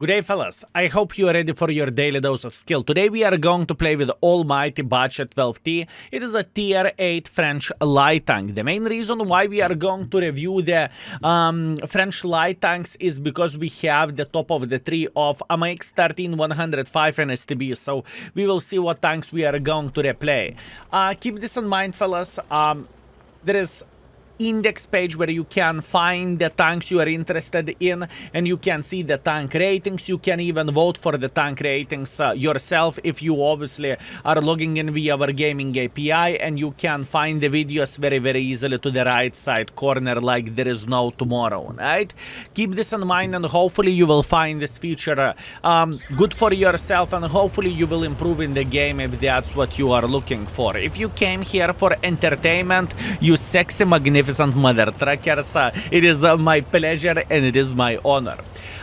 Good day, fellas. I hope you are ready for your daily dose of skill. Today we are going to play with almighty Budget 12T. It is a tier 8 French light tank. The main reason why we are going to review the French light tanks is because we have the top of the tree of AMX 13105 and STB. So we will see what tanks we are going to replay. Keep this in mind, fellas. There is index page where you can find the tanks you are interested in, and you can see the tank ratings. You can even vote for the tank ratings yourself if you obviously are logging in via our gaming API, and you can find the videos very easily to the right side corner like there is no tomorrow, right? Keep this in mind, and hopefully you will find this feature good for yourself, and hopefully you will improve in the game if that's what you are looking for. If you came here for entertainment, you sexy magnificent mother truckers, it is my pleasure and it is my honor.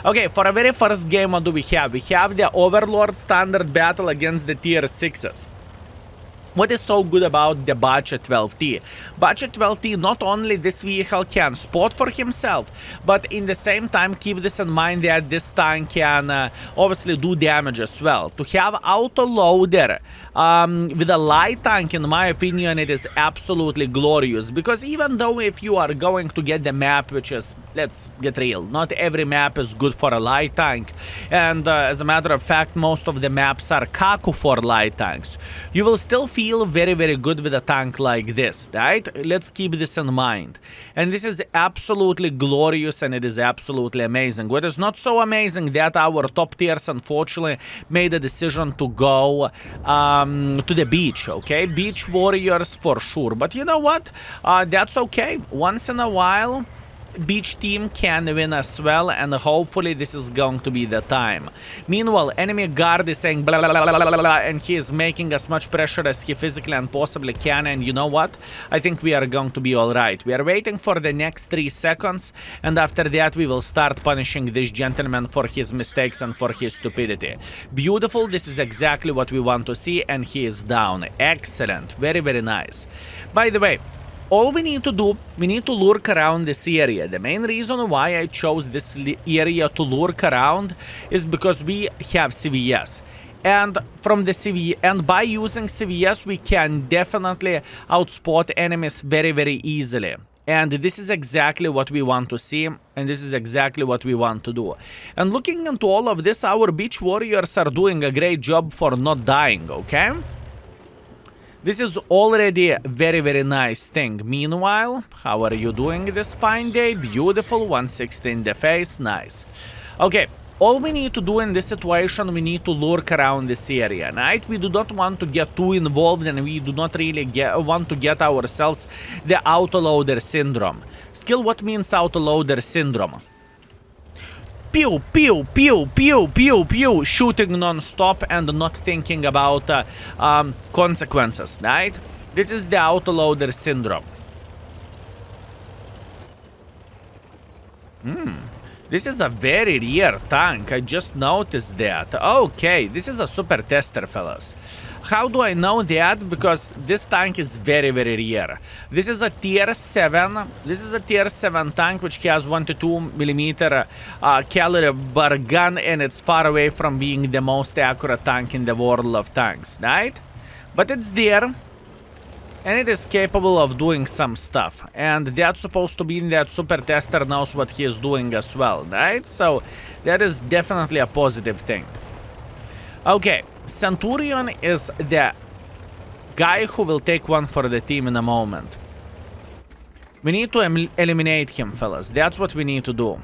Okay, for our very first game, what do we have? We have the Overlord standard battle against the tier 6s. What is so good about the Budget 12T? Budget 12T, not only this vehicle can spot for himself, but in the same time keep this in mind that this tank can obviously do damage as well. To have auto loader with a light tank, in my opinion, it is absolutely glorious, because even though if you are going to get the map, which is, let's get real, not every map is good for a light tank, and as a matter of fact, most of the maps are kaku for light tanks, you will still feel very good with a tank like this, right? Let's keep this in mind. And this is absolutely glorious, and it is absolutely amazing. What is not so amazing that our top tiers unfortunately made a decision to go to the beach, okay? Beach warriors for sure. But you know what? That's okay. Once in a while, beach team can win as well, and hopefully this is going to be the time. Meanwhile, enemy guard is saying blah blah blah blah blah blah, and he is making as much pressure as he physically and possibly can, and you know what? I think we are going to be alright. We are waiting for the next 3 seconds, and after that we will start punishing this gentleman for his mistakes and for his stupidity. Beautiful, this is exactly what we want to see, and he is down. Excellent, very nice. By the way, all we need to do, we need to lurk around this area. The main reason why I chose this area to lurk around is because we have CVS. And from the CV, and by using CVS, we can definitely outspot enemies very easily. And this is exactly what we want to see, and this is exactly what we want to do. And looking into all of this, our beach warriors are doing a great job for not dying, okay? This is already a very nice thing. Meanwhile, how are you doing this fine day? Beautiful, 160 in the face, nice. Okay, all we need to do in this situation, we need to lurk around this area, right? We do not want to get too involved, and we do not really want to get ourselves the autoloader syndrome. Skill, what means autoloader syndrome? Pew, pew, pew, pew, pew, pew, shooting non-stop and not thinking about consequences, right? This is the autoloader syndrome. This is a very rare tank, I just noticed that. Okay, this is a super tester, fellas. How do I know that? Because this tank is very rare. This is a tier 7. This is a tier 7 tank which has 1 to 2 mm caliber gun, and it's far away from being the most accurate tank in the world of tanks, right? But it's there, and it is capable of doing some stuff. And that's supposed to mean that super tester knows what he is doing as well, right? So that is definitely a positive thing. Okay, Centurion is the guy who will take one for the team in a moment. We need to eliminate him, fellas. That's what we need to do.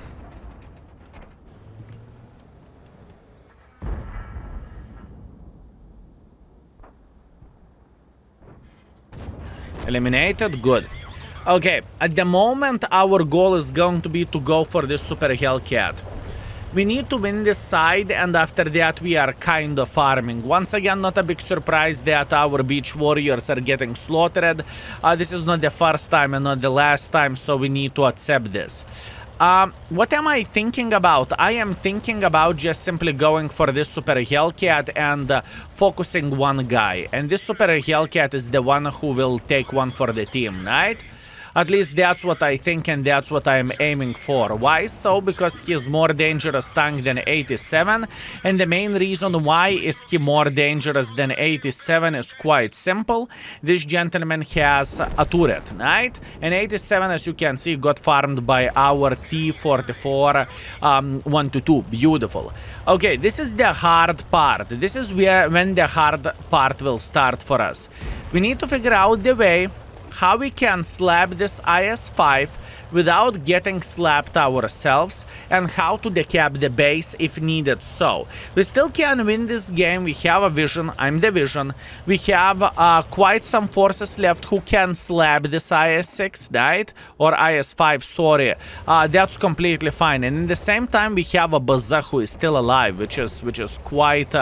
Eliminated, good. Okay, at the moment our goal is going to be to go for this Super Hellcat. We need to win this side, and after that we are kind of farming. Once again, not a big surprise that our beach warriors are getting slaughtered. This is not the first time and not the last time, so we need to accept this. What am I thinking about? I am thinking about just simply going for this Super Hellcat and focusing one guy. And this Super Hellcat is the one who will take one for the team, right? At least that's what I think and that's what I'm aiming for. Why so? Because he's more dangerous tank than 87, and the main reason why is he more dangerous than 87 is quite simple. This gentleman has a turret, right? And 87, as you can see, got farmed by our T-44 122. Beautiful. Okay, this is the hard part. This is when the hard part will start for us. We need to figure out the way how we can slap this IS-5 without getting slapped ourselves, and how to decap the base if needed so. We still can win this game. We have a vision. I'm the vision. We have quite some forces left who can slap this IS-6, right? Or IS-5, sorry. That's completely fine. And in the same time, we have a Baza who is still alive, which is quite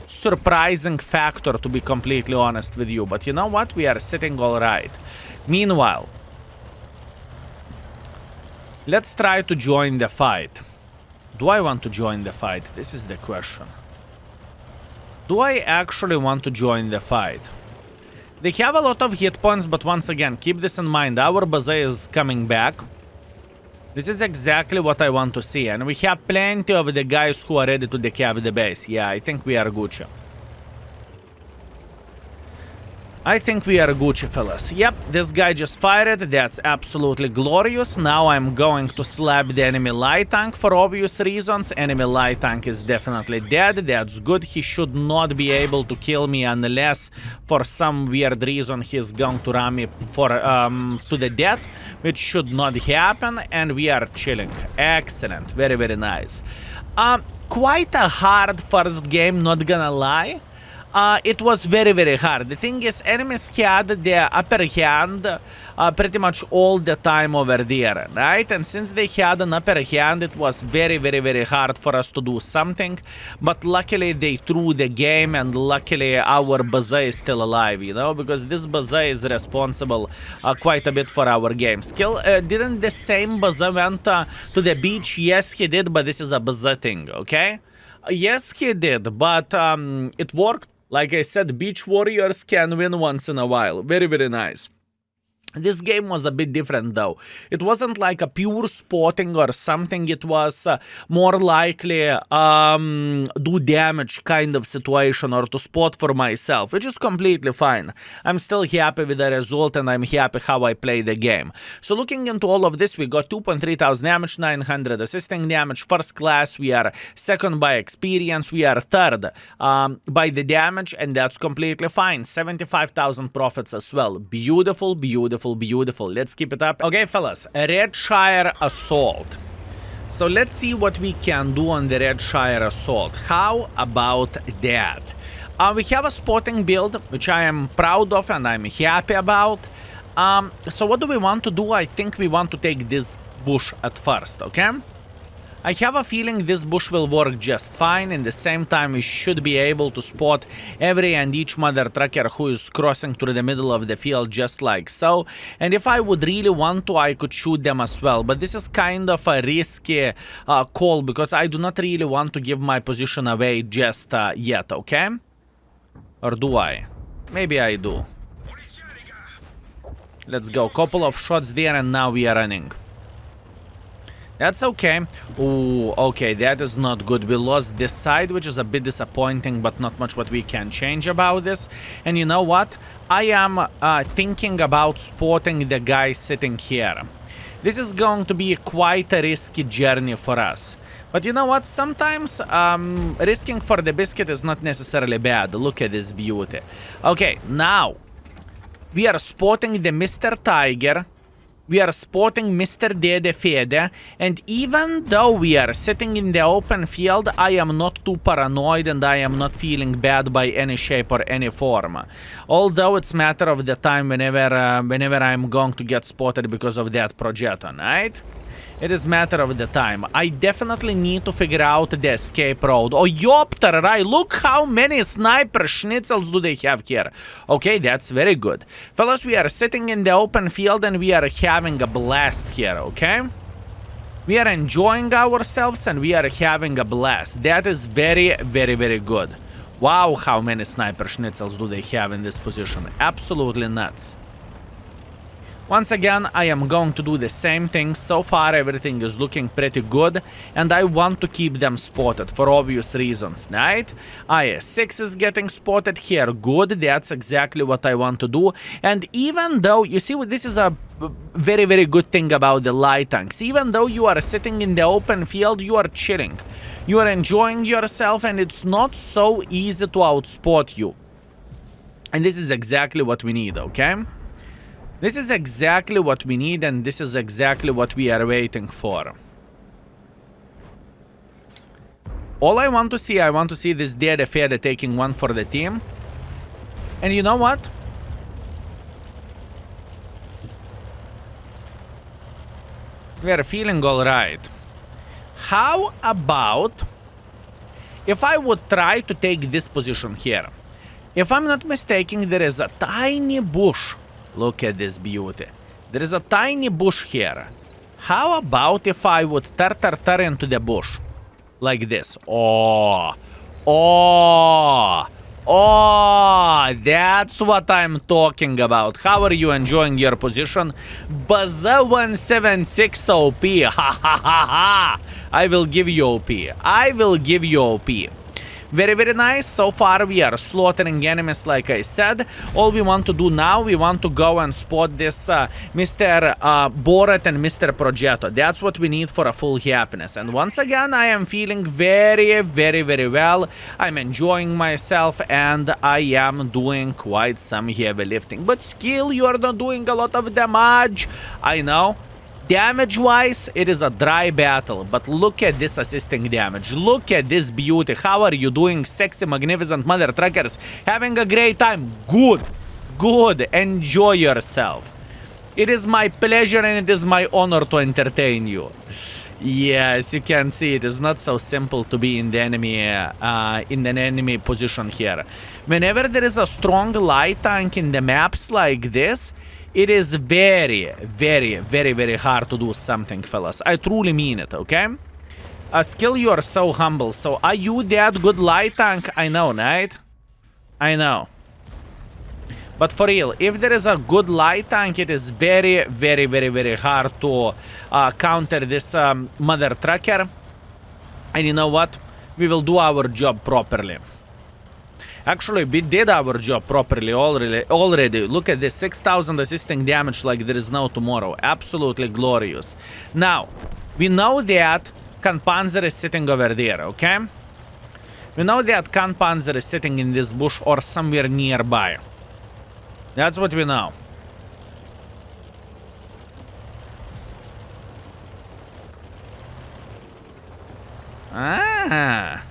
surprising factor, to be completely honest with you. But you know what? We are sitting all right. Meanwhile, let's try to join the fight. Do I want to join the fight? This is the question. Do I actually want to join the fight? They have a lot of hit points, but once again, keep this in mind. Our Baza is coming back. This is exactly what I want to see. And we have plenty of the guys who are ready to decap the base. Yeah, I think we are Gucci. I think we are Gucci, fellas. Yep, this guy just fired. That's absolutely glorious. Now I'm going to slap the enemy light tank for obvious reasons. Enemy light tank is definitely dead. That's good. He should not be able to kill me unless for some weird reason he's going to ram me for to the death, which should not happen. And we are chilling. Excellent. Very, very nice. Quite a hard first game, not gonna lie. It was very, very hard. The thing is, enemies had the upper hand pretty much all the time over there, right? And since they had an upper hand, it was very, very, very hard for us to do something. But luckily, they threw the game, and luckily, our Baza is still alive, you know? Because this Baza is responsible quite a bit for our game. Didn't the same Baza went to the beach? Yes, he did, but this is a Baza thing, okay? Yes, he did, but it worked. Like I said, beach warriors can win once in a while. Very, very nice. This game was a bit different though. It wasn't like a pure spotting or something. It was more likely do damage kind of situation, or to spot for myself, which is completely fine. I'm still happy with the result, and I'm happy how I play the game. So looking into all of this, we got 2.3 thousand damage, 900 assisting damage, first class. We are second by experience. We are third by the damage, and that's completely fine. 75,000 profits as well. Beautiful, beautiful. Beautiful. Let's keep it up. Okay, fellas, Redshire Assault. So let's see what we can do on the Redshire Assault. How about that? We have a spotting build, which I am proud of and I'm happy about. So what do we want to do? I think we want to take this bush at first, okay? I have a feeling this bush will work just fine. In the same time, we should be able to spot every and each mother trucker who is crossing through the middle of the field just like so. And if I would really want to, I could shoot them as well. But this is kind of a risky call, because I do not really want to give my position away just yet, okay? Or do I? Maybe I do. Let's go. Couple of shots there, and now we are running. That's okay. Ooh, okay, that is not good. We lost this side, which is a bit disappointing, but not much what we can change about this. And you know what? I am thinking about spotting the guy sitting here. This is going to be quite a risky journey for us. But you know what? Sometimes risking for the biscuit is not necessarily bad. Look at this beauty. Okay, now we are spotting the Mr. Tiger. We are spotting Mr. Dede Fede, and even though we are sitting in the open field, I am not too paranoid and I am not feeling bad by any shape or any form. Although it's matter of the time whenever I'm going to get spotted because of that projection, right? It is matter of the time. I definitely need to figure out the escape road. Oh, yopter, right? Look how many sniper schnitzels do they have here. Okay, that's very good. Fellas, we are sitting in the open field and we are having a blast here, okay? We are enjoying ourselves and we are having a blast. That is very, very, very good. Wow, how many sniper schnitzels do they have in this position. Absolutely nuts. Once again, I am going to do the same thing. So far, everything is looking pretty good, and I want to keep them spotted for obvious reasons, right? IS-6 is getting spotted here. Good, that's exactly what I want to do. And even though, you see, this is a very, very good thing about the light tanks. Even though you are sitting in the open field, you are chilling. You are enjoying yourself, and it's not so easy to outspot you. And this is exactly what we need, okay? This is exactly what we need, and this is exactly what we are waiting for. All I want to see this Dead Fede taking one for the team. And you know what? We are feeling alright. How about if I would try to take this position here? If I'm not mistaken, there is a tiny bush. Look at this beauty. There is a tiny bush here. How about if I would tar into the bush? Like this. Oh, that's what I'm talking about. How are you enjoying your position? Baza 176 OP. Ha ha ha ha. I will give you OP. I will give you OP. Very, very nice. So far, we are slaughtering enemies, like I said. All we want to do now, we want to go and spot this Mr. Borat and Mr. Progetto. That's what we need for a full happiness. And once again, I am feeling very, very, very well. I'm enjoying myself, and I am doing quite some heavy lifting. But still, you are not doing a lot of damage. I know. Damage-wise, it is a dry battle, but look at this assisting damage. Look at this beauty. How are you doing, sexy, magnificent mother truckers? Having a great time? Good. Good. Enjoy yourself. It is my pleasure and it is my honor to entertain you. Yes, you can see it is not so simple to be in the enemy position here. Whenever there is a strong light tank in the maps like this, it is very, very, very, very hard to do something, fellas. I truly mean it, okay? Skill, you are so humble. So, are you that good light tank? I know, right? I know. But for real, if there is a good light tank, it is very, very, very, very hard to counter this mother trucker. And you know what? We will do our job properly. Actually, we did our job properly already. Look at this, 6,000 assisting damage like there is no tomorrow. Absolutely glorious. Now, we know that Kamppanzer is sitting over there, okay? We know that Kamppanzer is sitting in this bush or somewhere nearby. That's what we know. Ah.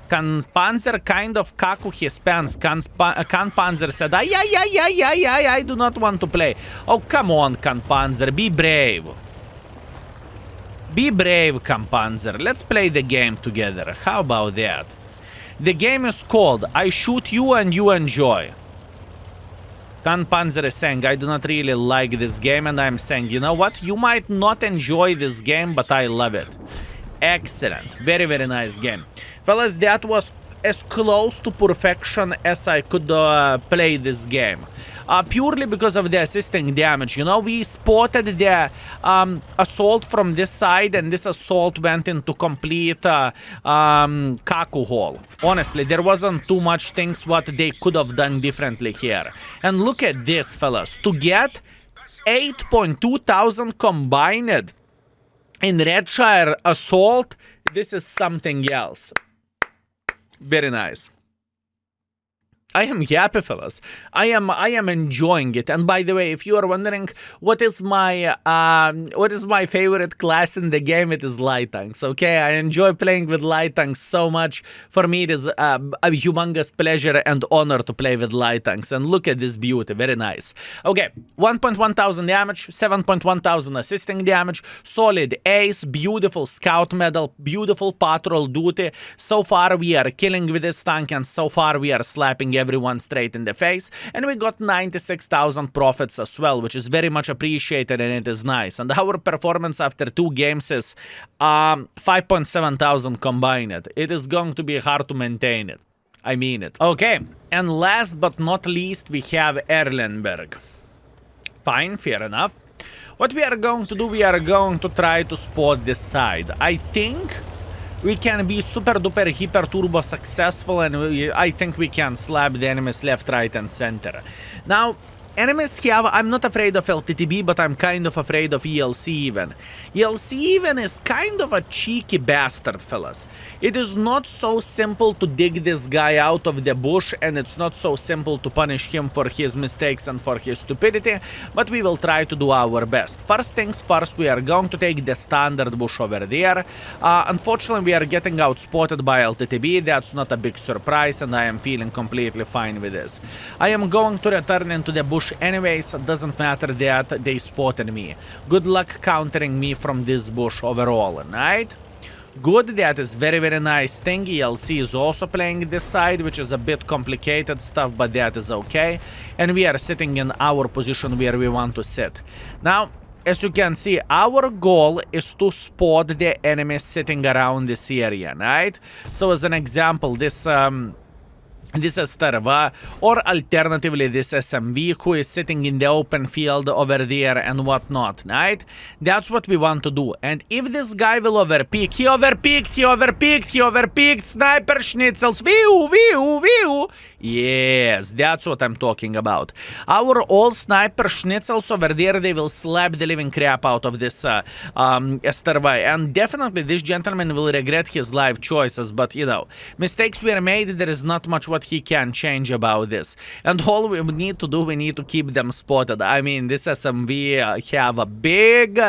Kamppanzer kind of kaku his pants. Kamppanzer said, I do not want to play. Oh, come on, Kamppanzer, be brave. Be brave, Kamppanzer. Let's play the game together. How about that? The game is called I Shoot You and You Enjoy. Kamppanzer is saying, I do not really like this game, and I'm saying, you know what? You might not enjoy this game, but I love it. Excellent. Very, very nice game. Fellas, that was as close to perfection as I could play this game. Purely because of the assisting damage. You know, we spotted the assault from this side, and this assault went into complete kaku hole. Honestly, there wasn't too much things what they could have done differently here. And look at this, fellas. To get 8,200 combined in Redshire assault, this is something else. Very nice. I am happy, fellas. I am enjoying it. And by the way, if you are wondering what is my favorite class in the game, it is light tanks. Okay, I enjoy playing with light tanks so much. For me, it is a humongous pleasure and honor to play with light tanks. And look at this beauty, very nice. Okay, 1,100 damage, 7,100 assisting damage, solid ace, beautiful scout medal, beautiful patrol duty. So far, we are killing with this tank, and so far we are slapping everyone straight in the face, and we got 96,000 profits as well, which is very much appreciated, and it is nice. And our performance after 2 games is 5,700 combined. It is going to be hard to maintain it. I mean it. Okay, and last but not least, we have Erlenberg. Fine, fair enough. What we are going to do, we are going to try to spot this side. I think we can be super duper hyper turbo successful, and I think we can slap the enemies left, right, and center. Now, enemies have, I'm not afraid of LTTB, but I'm kind of afraid of ELC even. ELC even is kind of a cheeky bastard, fellas. It is not so simple to dig this guy out of the bush, and it's not so simple to punish him for his mistakes and for his stupidity, but we will try to do our best. First things first, we are going to take the standard bush over there. Unfortunately, we are getting outspotted by LTTB. That's not a big surprise, and I am feeling completely fine with this. I am going to return into the bush anyways. It doesn't matter that they spotted me. Good luck countering me from this bush overall, right? Good, that is very, very nice thing. ELC is also playing this side, which is a bit complicated stuff, but that is okay. And we are sitting in our position where we want to sit. Now, as you can see, our goal is to spot the enemy sitting around this area, right? So as an example, this is Tarva, or alternatively this SMV who is sitting in the open field over there and whatnot, right? That's what we want to do. And if this guy will overpeak, he overpeaked, sniper schnitzels, view. Yes, that's what I'm talking about. Our all sniper schnitzels over there, they will slap the living crap out of this Estervai. And definitely this gentleman will regret his life choices, but you know, mistakes were made, there is not much what he can change about this. And all we need to do, we need to keep them spotted. I mean, this SMV have a big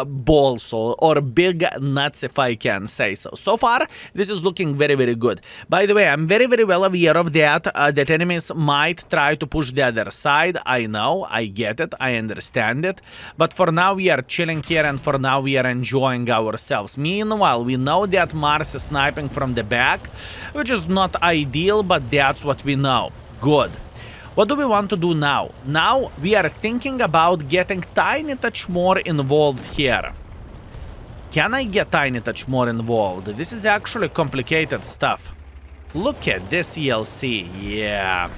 balls or big nuts, if I can say so. So far, this is looking very, very good. By the way, I'm very, very well aware of that, that enemies might try to push the other side. I know, I get it, I understand it. But for now, we are chilling here, and for now, we are enjoying ourselves. Meanwhile, we know that Mars is sniping from the back, which is not ideal, but that's what we know. Good. What do we want to do now? Now, we are thinking about getting tiny touch more involved here. Can I get tiny touch more involved? This is actually complicated stuff. Look at this ELC. Yeah.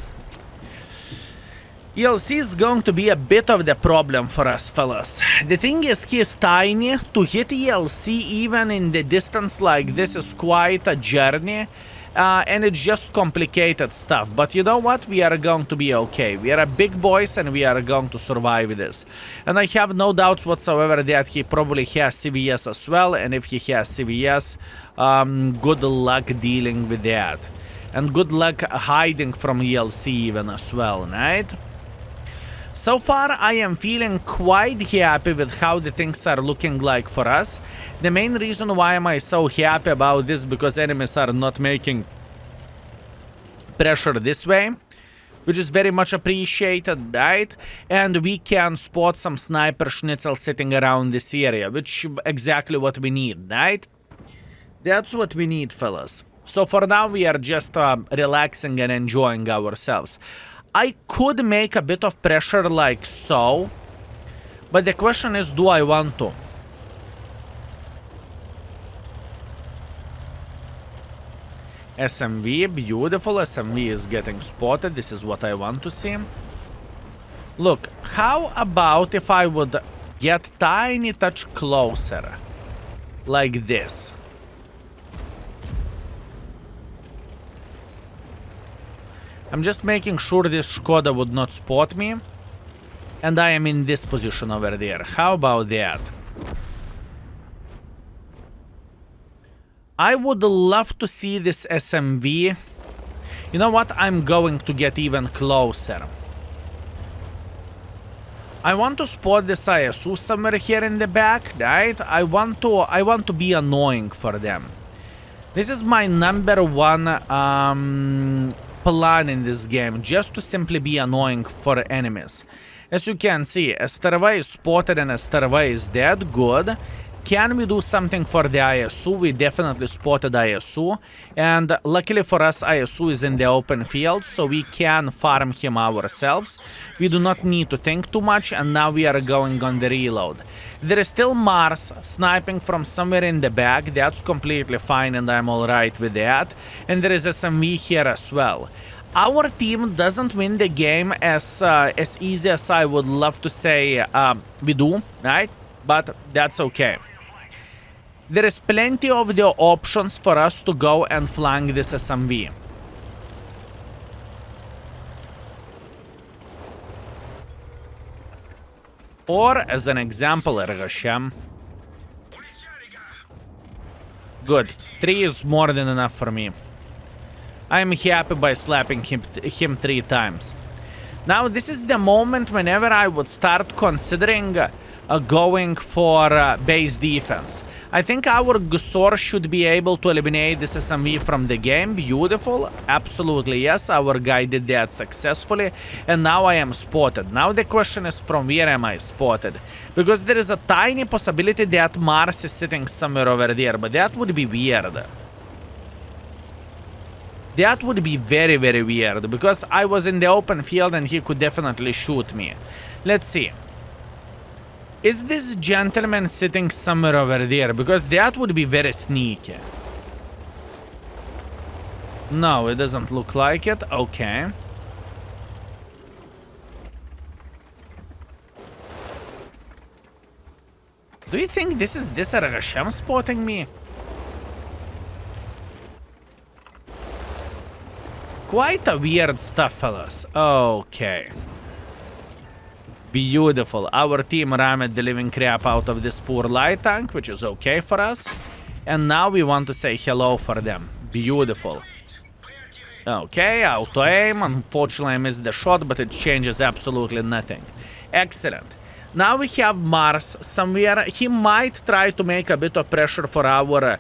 ELC is going to be a bit of the problem for us, fellas. The thing is, he is tiny. To hit ELC even in the distance like this is quite a journey. And it's just complicated stuff. But you know what? We are going to be okay. We are big boys and we are going to survive this. And I have no doubts whatsoever that he probably has CVS as well. And if he has CVS, good luck dealing with that. And good luck hiding from ELC even as well, right? So far, I am feeling quite happy with how the things are looking like for us. The main reason why am I so happy about this, because enemies are not making pressure this way, which is very much appreciated, right? And we can spot some sniper schnitzel sitting around this area, which is exactly what we need, right? That's what we need, fellas. So for now, we are just relaxing and enjoying ourselves. I could make a bit of pressure like so, but the question is, do I want to? SMV, beautiful. SMV is getting spotted. This is what I want to see. Look, how about if I would get tiny touch closer, like this? I'm just making sure this Skoda would not spot me. And I am in this position over there. How about that? I would love to see this SMV. You know what? I'm going to get even closer. I want to spot this ISU somewhere here in the back, right? I want to be annoying for them. This is my number one plan in this game, just to simply be annoying for enemies. As you can see, Esterva is spotted and Esterva is dead. Good. Can we do something for the ISU? We definitely spotted ISU, and luckily for us, ISU is in the open field, so we can farm him ourselves. We do not need to think too much, and now we are going on the reload. There is still Mars sniping from somewhere in the back. That's completely fine, and I'm alright with that. And there is SMV here as well. Our team doesn't win the game as easy as I would love to say we do, right? But that's okay. There is plenty of the options for us to go and flank this SMV. Or, as an example, Erlenberg. Good. 3 is more than enough for me. I'm happy by slapping him 3 times. Now, this is the moment whenever I would start considering going for base defense. I think our Gusor should be able to eliminate this SMV from the game. Beautiful. Absolutely, yes. Our guy did that successfully. And now I am spotted. Now the question is, from where am I spotted? Because there is a tiny possibility that Mars is sitting somewhere over there. But that would be weird. That would be very, very weird. Because I was in the open field and he could definitely shoot me. Let's see. Is this gentleman sitting somewhere over there? Because that would be very sneaky. No, it doesn't look like it. Okay. Do you think this is Erlenberg spotting me? Quite a weird stuff, fellas. Okay. Beautiful. Our team rammed the living crap out of this poor light tank, which is okay for us. And now we want to say hello for them. Beautiful. Okay, auto-aim. Unfortunately, I missed the shot, but it changes absolutely nothing. Excellent. Now we have Mars somewhere. He might try to make a bit of pressure for our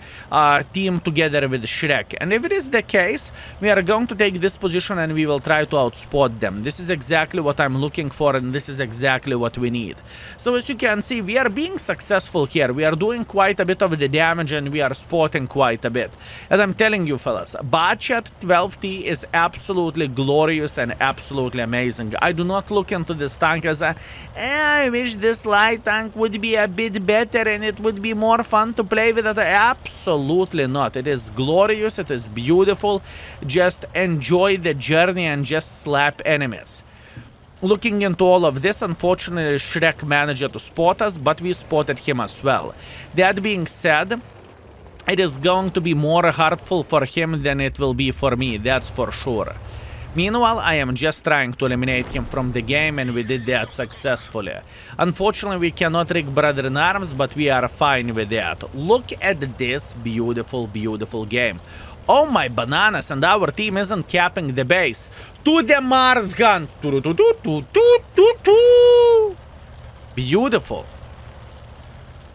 team together with Shrek. And if it is the case, we are going to take this position and we will try to outspot them. This is exactly what I'm looking for, and this is exactly what we need. So as you can see, we are being successful here. We are doing quite a bit of the damage and we are spotting quite a bit. And I'm telling you, fellas, Bachat 12T is absolutely glorious and absolutely amazing. I do not look into this tank as a... I wish this light tank would be a bit better and it would be more fun to play with it. Absolutely not. It is glorious. It is beautiful. Just enjoy the journey and just slap enemies. Looking into all of this, unfortunately, Shrek managed to spot us, but we spotted him as well. That being said, it is going to be more hurtful for him than it will be for me. That's for sure. Meanwhile, I am just trying to eliminate him from the game, and we did that successfully. Unfortunately, we cannot rig Brother in Arms, but we are fine with that. Look at this beautiful, beautiful game. Oh my bananas, and our team isn't capping the base. To the Mars gun! Beautiful.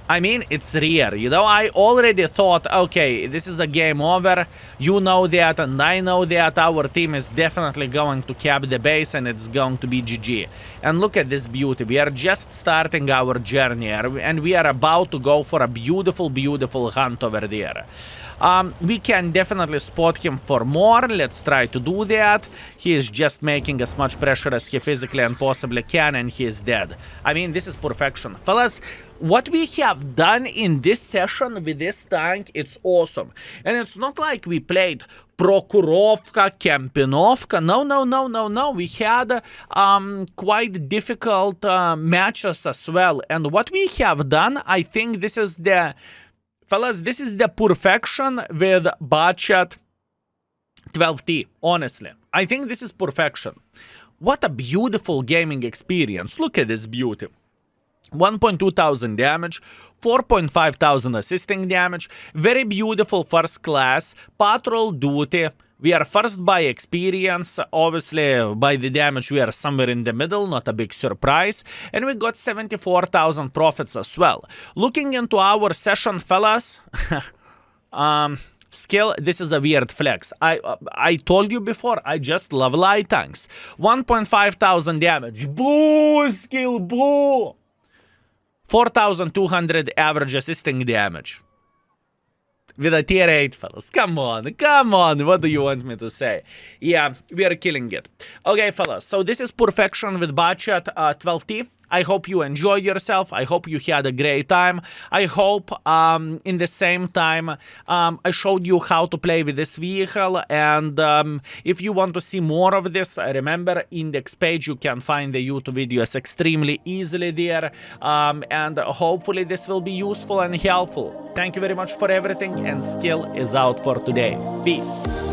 I mean, it's rare, you know, I already thought, okay, this is a game over, you know that, and I know that our team is definitely going to cap the base and it's going to be GG. And look at this beauty, we are just starting our journey, and we are about to go for a beautiful, beautiful hunt over there. We can definitely spot him for more. Let's try to do that. He is just making as much pressure as he physically and possibly can, and he is dead. I mean, this is perfection. Fellas, what we have done in this session with this tank, it's awesome. And it's not like we played Prokurovka, Kempinovka. No. We had quite difficult matches as well. And what we have done, I think this is the... Fellas, this is the perfection with Bachat 12T, honestly. I think this is perfection. What a beautiful gaming experience. Look at this beauty. 1,200 damage, 4,500 assisting damage, very beautiful first class, patrol duty. We are first by experience, obviously by the damage we are somewhere in the middle, not a big surprise, and we got 74,000 profits as well. Looking into our session, fellas, skill, this is a weird flex. I told you before, I just love light tanks. 1,500 damage, boo, skill, boo! 4,200 average assisting damage. With a tier 8, fellas. Come on. What do you want me to say? Yeah, we are killing it. Okay, fellas. So this is perfection with Bachat 12T. I hope you enjoyed yourself. I hope you had a great time. I hope in the same time I showed you how to play with this vehicle. And if you want to see more of this, remember index page, you can find the YouTube videos extremely easily there. And hopefully this will be useful and helpful. Thank you very much for everything, and Skill is out for today. Peace.